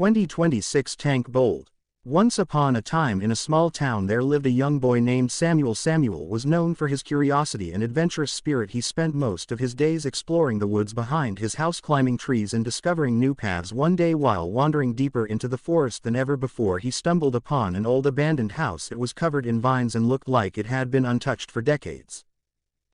2026 Tank Bold. Once upon a time in a small town there lived a young boy named Samuel. Samuel was known for his curiosity and adventurous spirit. He spent most of his days exploring the woods behind his house, climbing trees and discovering new paths. One day, while wandering deeper into the forest than ever before, he stumbled upon an old abandoned house. It was covered in vines and looked like it had been untouched for decades.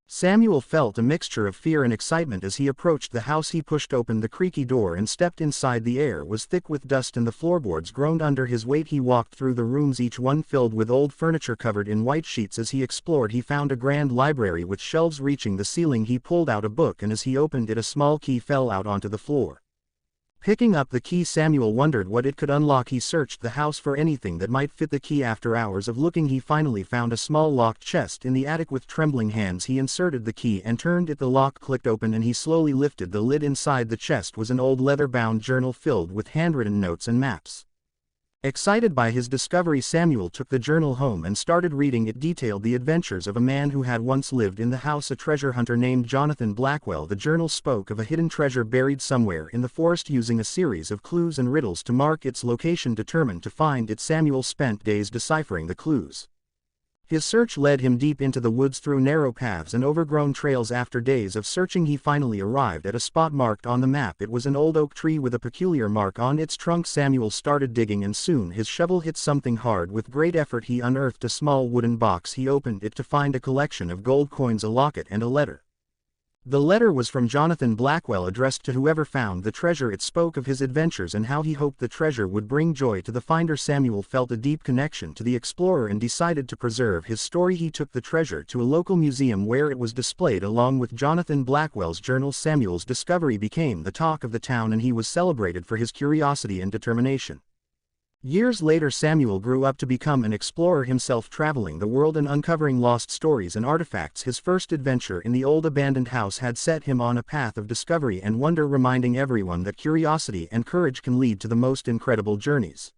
Samuel felt a mixture of fear and excitement as he approached the house. He pushed open the creaky door and stepped inside. The air was thick with dust and the floorboards groaned under his weight. He walked through the rooms, each one filled with old furniture covered in white sheets. As he explored, he found a grand library with shelves reaching the ceiling. He pulled out a book, and as he opened it, a small key fell out onto the floor. Picking up the key, Samuel wondered what it could unlock. He searched the house for anything that might fit the key. After hours of looking, he finally found a small locked chest in the attic. With trembling hands, he inserted the key and turned it. The lock clicked open and he slowly lifted the lid. Inside the chest was an old leather-bound journal filled with handwritten notes and maps. Excited by his discovery, Samuel took the journal home and started reading. It detailed the adventures of a man who had once lived in the house, a treasure hunter named Jonathan Blackwell. The journal spoke of a hidden treasure buried somewhere in the forest. Using a series of clues and riddles to mark its location, determined to find it, Samuel spent days deciphering the clues. His search led him deep into the woods through narrow paths and overgrown trails. After days of searching, he finally arrived at a spot marked on the map. It was an old oak tree with a peculiar mark on its trunk. Samuel started digging and soon his shovel hit something hard. With great effort, he unearthed a small wooden box. He opened it to find a collection of gold coins, a locket, and a letter. The letter was from Jonathan Blackwell, addressed to whoever found the treasure. It spoke of his adventures and how he hoped the treasure would bring joy to the finder. Samuel felt a deep connection to the explorer and decided to preserve his story. He took the treasure to a local museum where it was displayed along with Jonathan Blackwell's journal. Samuel's discovery became the talk of the town and he was celebrated for his curiosity and determination. Years later, Samuel grew up to become an explorer himself, traveling the world and uncovering lost stories and artifacts. His first adventure in the old abandoned house had set him on a path of discovery and wonder, reminding everyone that curiosity and courage can lead to the most incredible journeys.